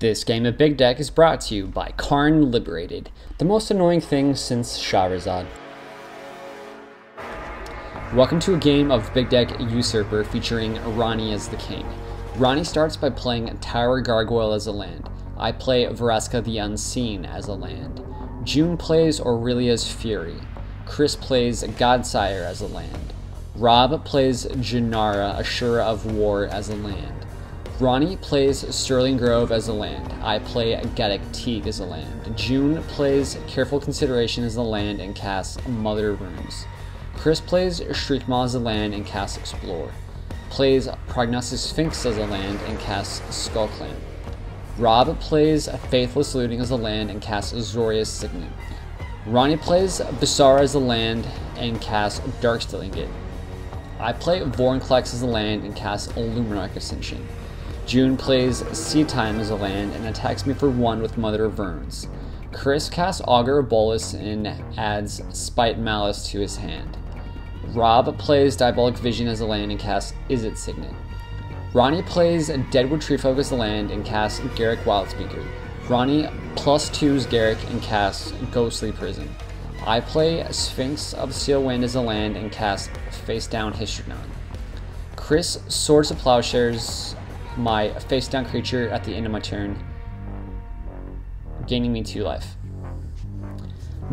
This game of Big Deck is brought to you by Karn Liberated, the most annoying thing since Shahrazad. Welcome to a game of Big Deck Usurper featuring Ronny as the king. Ronny starts by playing Tower Gargoyle as a land. I play Vraska the Unseen as a land. June plays Aurelia's Fury. Chris plays Godsire as a land. Rob plays Janara, Ashura of War as a land. Ronny plays Sterling Grove as a land. I play Gaddock Teague as a land. June plays Careful Consideration as a land and casts Mother of Runes. Chris plays Shriekmaw as a land and casts Explore. Plays Prognostic Sphinx as a land and casts Skullclamp. Rob plays Faithless Looting as a land and casts Azorius Signet. Ronny plays Basara as a land and casts Darksteel Ingot. I play Vorinclex as a land and casts Illuminarch Ascension. June plays Seed Time as a land and attacks me for 1 with Mother of Runes. Chris casts Augur of Bolas and adds Spite Malice to his hand. Rob plays Diabolic Vision as a land and casts Izzet Signet. Ronny plays Deadwood Treefolk as a land and casts Garruk Wildspeaker. Ronny +2s Garruk and casts Ghostly Prison. I play Sphinx of Steel Wind as a land and cast Face Down Histrion. Chris Swords of Plowshares my face down creature at the end of my turn, gaining me 2 life.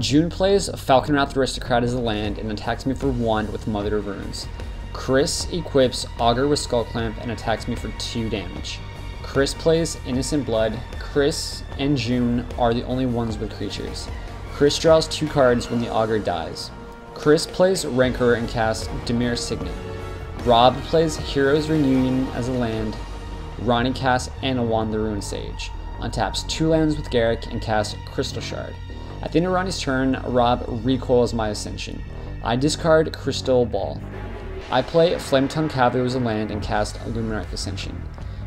June plays Falconwrath Aristocrat as a land and attacks me for 1 with Mother of Runes. Chris equips Augur with Skullclamp and attacks me for 2 damage. Chris plays Innocent Blood. Chris and June are the only ones with creatures. Chris draws 2 cards when the Augur dies. Chris plays Rancor and casts Dimir Signet. Rob plays Heroes Reunion as a land. Ronny casts Anawan the Rune Sage, untaps 2 lands with Garruk and casts Crystal Shard. At the end of Ronny's turn, Rob recoils my Ascension. I discard Crystal Ball. I play Flametongue Cavalry as a land and cast Illuminarch Ascension.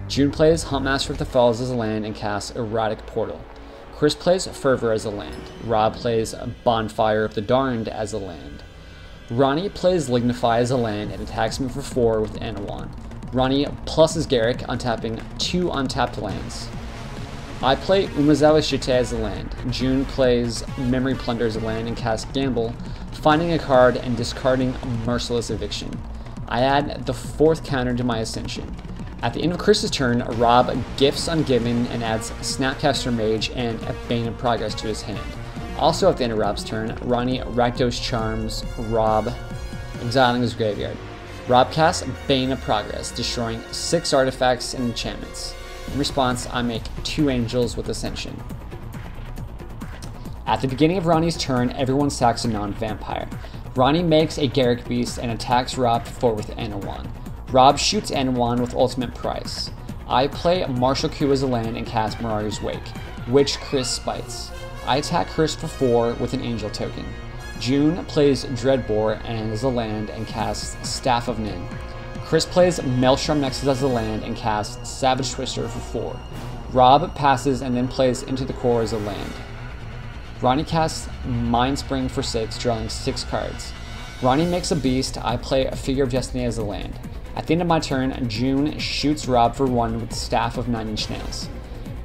June plays Huntmaster of the Fells as a land and casts Erratic Portal. Chris plays Fervor as a land. Rob plays Bonfire of the Darned as a land. Ronny plays Lignify as a land and attacks me for 4 with Anawan. Ronny pluses Garruk, untapping 2 untapped lands. I play Umezawa Shite as a land. June plays Memory Plunder as a land and casts Gamble, finding a card and discarding Merciless Eviction. I add the 4th counter to my Ascension. At the end of Chris's turn, Rob gifts Ungiven and adds Snapcaster Mage and a Bane of Progress to his hand. Also at the end of Rob's turn, Ronny Rakdos Charms Rob, exiling his graveyard. Rob casts Bane of Progress, destroying 6 artifacts and enchantments. In response, I make 2 angels with Ascension. At the beginning of Ronny's turn, everyone sacks a non-vampire. Ronny makes a Garruk Beast and attacks Rob for 4 with Anawan. Rob shoots Anawan with Ultimate Price. I play Martial Coup as a land and cast Mirari's Wake, which Chris spites. I attack Chris for 4 with an Angel token. June plays Dreadbore and as a land and casts Staff of Nin. Chris plays Maelstrom Nexus as a land and casts Savage Twister for 4. Rob passes and then plays Into the Core as a land. Ronny casts Mind Spring for 6, drawing 6 cards. Ronny makes a beast. I play a Figure of Destiny as a land. At the end of my turn, June shoots Rob for 1 with Staff of 9-inch Nails.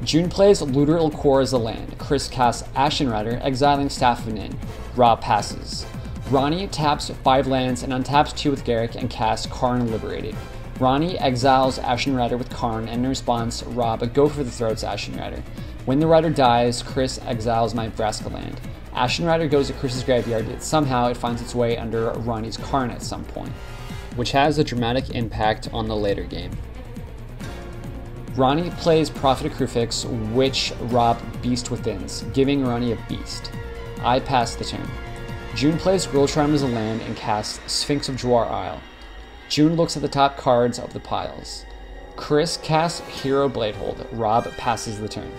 June plays Looter Ilkor as a land. Chris casts Ashen Rider, exiling Staff of Nin. Rob passes. Ronny taps 5 lands and untaps 2 with Garruk and casts Karn Liberated. Ronny exiles Ashen Rider with Karn, and in response, Rob Go for the Throat's Ashen Rider. When the Rider dies, Chris exiles my Vraska land. Ashen Rider goes to Chris's graveyard, yet somehow it finds its way under Ronny's Karn at some point, which has a dramatic impact on the later game. Ronny plays Prophet of Krufix, which Rob Beast Withins, giving Ronny a beast. I pass the turn. June plays Girl Charm as a land and casts Sphinx of Jwar Isle. June looks at the top cards of the piles. Chris casts Hero Bladehold. Rob passes the turn.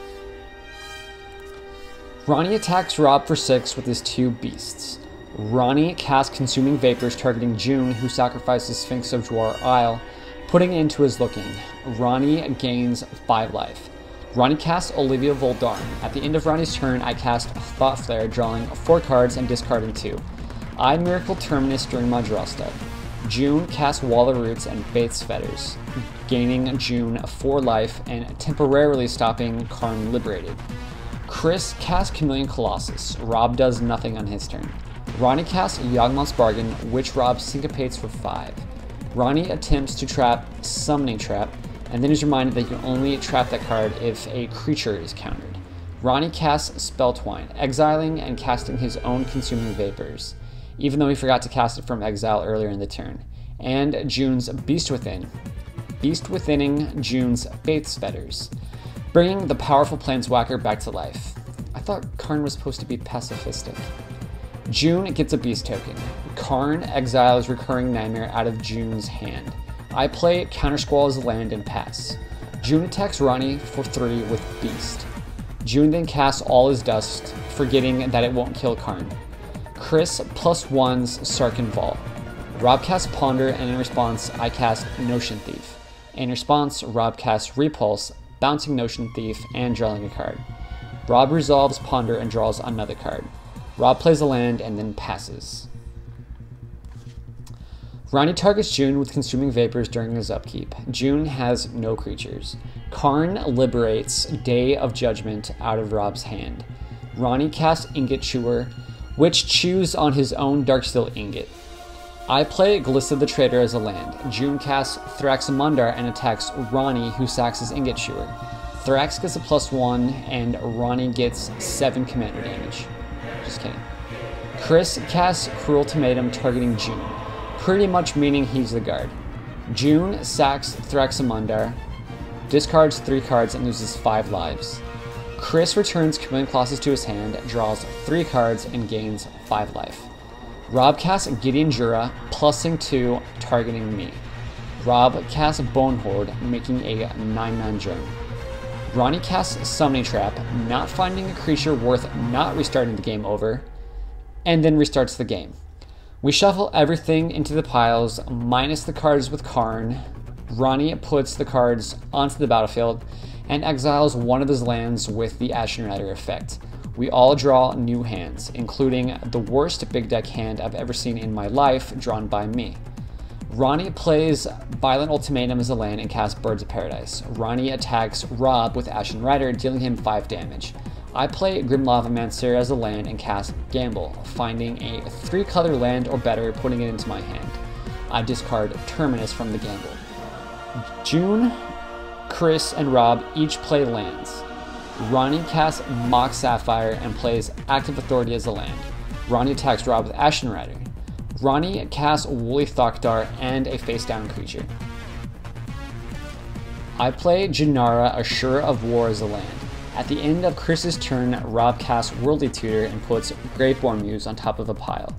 Ronny attacks Rob for 6 with his 2 beasts. Ronny casts Consuming Vapors targeting June, who sacrifices Sphinx of Jwar Isle, putting it into his looking. Ronny gains 5 life. Ronny casts Olivia Voldaren. At the end of Ronny's turn, I cast Thought Flare, drawing 4 cards and discarding 2. I Miracle Terminus during my draw step. June casts Wall of Roots and Faith's Fetters, gaining June 4 life and temporarily stopping Karn Liberated. Chris casts Chameleon Colossus. Rob does nothing on his turn. Ronny casts Yawgmoth's Bargain, which Rob syncopates for 5. Ronny attempts to trap Summoning Trap, and then is reminded that you can only trap that card if a creature is countered. Ronny casts Spell Twine, exiling and casting his own Consuming Vapors, even though he forgot to cast it from exile earlier in the turn. And June's Beast Within. Beast Withinning June's Faith's Fetters, bringing the powerful Planeswalker back to life. I thought Karn was supposed to be pacifistic. June gets a Beast token. Karn exiles Recurring Nightmare out of June's hand. I play Countersquall as a land and pass. June attacks Ronny for 3 with Beast. June then casts All Is Dust, forgetting that it won't kill Karn. Chris +1's Sarkin Vault. Rob casts Ponder, and in response, I cast Notion Thief. In response, Rob casts Repulse, bouncing Notion Thief and drawing a card. Rob resolves Ponder and draws another card. Rob plays a land and then passes. Ronny targets June with Consuming Vapors during his upkeep. June has no creatures. Karn liberates Day of Judgment out of Rob's hand. Ronny casts Ingot Chewer, which chews on his own Darksteel Ingot. I play Glissa the Traitor as a land. June casts Thraxamundar and attacks Ronny, who sacks his Ingot Chewer. Thrax gets a +1, and Ronny gets 7 commander damage. Just kidding. Chris casts Cruel Ultimatum targeting June, pretty much meaning he's the guard. June sacks Thraxamundar, discards 3 cards, and loses 5 lives. Chris returns Chameleon Colossus to his hand, draws 3 cards, and gains 5 life. Rob casts Gideon Jura, +2, targeting me. Rob casts Bone Horde, making a 9/9 Joan. Ronny casts Summoning Trap, not finding a creature worth not restarting the game over, and then restarts the game. We shuffle everything into the piles, minus the cards with Karn. Ronny puts the cards onto the battlefield, and exiles one of his lands with the Ashen Rider effect. We all draw new hands, including the worst big deck hand I've ever seen in my life, drawn by me. Ronny plays Violent Ultimatum as a land and casts Birds of Paradise. Ronny attacks Rob with Ashen Rider, dealing him 5 damage. I play Grim Lavamancer as a land and cast Gamble, finding a 3-color land or better, putting it into my hand. I discard Terminus from the Gamble. June, Chris, and Rob each play lands. Ronny casts Mox Sapphire and plays Active Authority as a land. Ronny attacks Rob with Ashen Rider. Ronny casts Woolly Thokdar and a face-down creature. I play Janara, Assure of War as a land. At the end of Chris's turn, Rob casts Worldly Tutor and puts Graveborn Muse on top of a pile.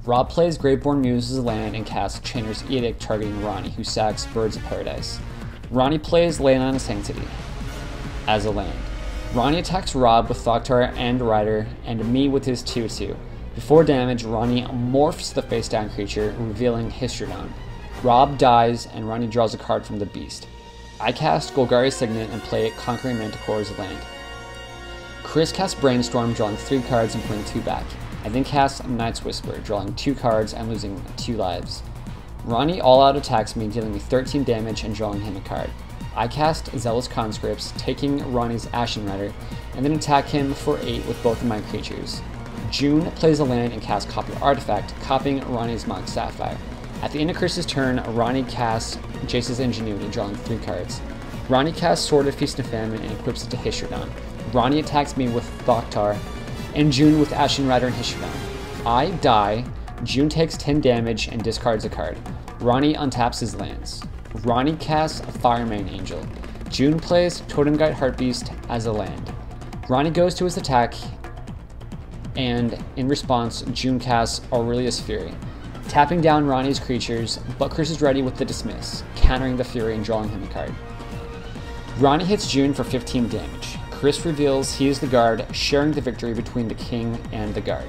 Rob plays Graveborn Muse as a land and casts Chainer's Edict targeting Ronny, who sacks Birds of Paradise. Ronny plays Leonine of Sanctity as a land. Ronny attacks Rob with Thoktar and Rider, and me with his 2/2. Before damage, Ronny morphs the face-down creature, revealing Histrodon. Rob dies, and Ronny draws a card from the Beast. I cast Golgari Signet and play Conquering Manticore as a land. Chris casts Brainstorm, drawing 3 cards and putting 2 back. I then cast Night's Whisper, drawing 2 cards and losing 2 lives. Ronny all-out attacks me, dealing me 13 damage and drawing him a card. I cast Zealous Conscripts, taking Ronny's Ashen Rider, and then attack him for 8 with both of my creatures. June plays a land and casts Copy Artifact, copying Ronny's Mox Sapphire. At the end of Chris's turn, Ronny casts Jace's Ingenuity, drawing 3 cards. Ronny casts Sword of Feast and Famine and equips it to Histrodon. Ronny attacks me with Thoktar, and June with Ashen Rider and Histrodon. I die, June takes 10 damage and discards a card. Ronny untaps his lands. Ronny casts Firemane Angel. June plays Totem Guide Heartbeast as a land. Ronny goes to his attack, and in response, June casts Aurelius Fury, tapping down Ronny's creatures, but Chris is ready with the Dismiss, countering the Fury and drawing him a card. Ronny hits June for 15 damage. Chris reveals he is the guard, sharing the victory between the king and the guard.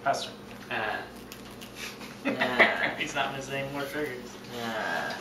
Passer. Nah. He's not missing any more triggers. Nah.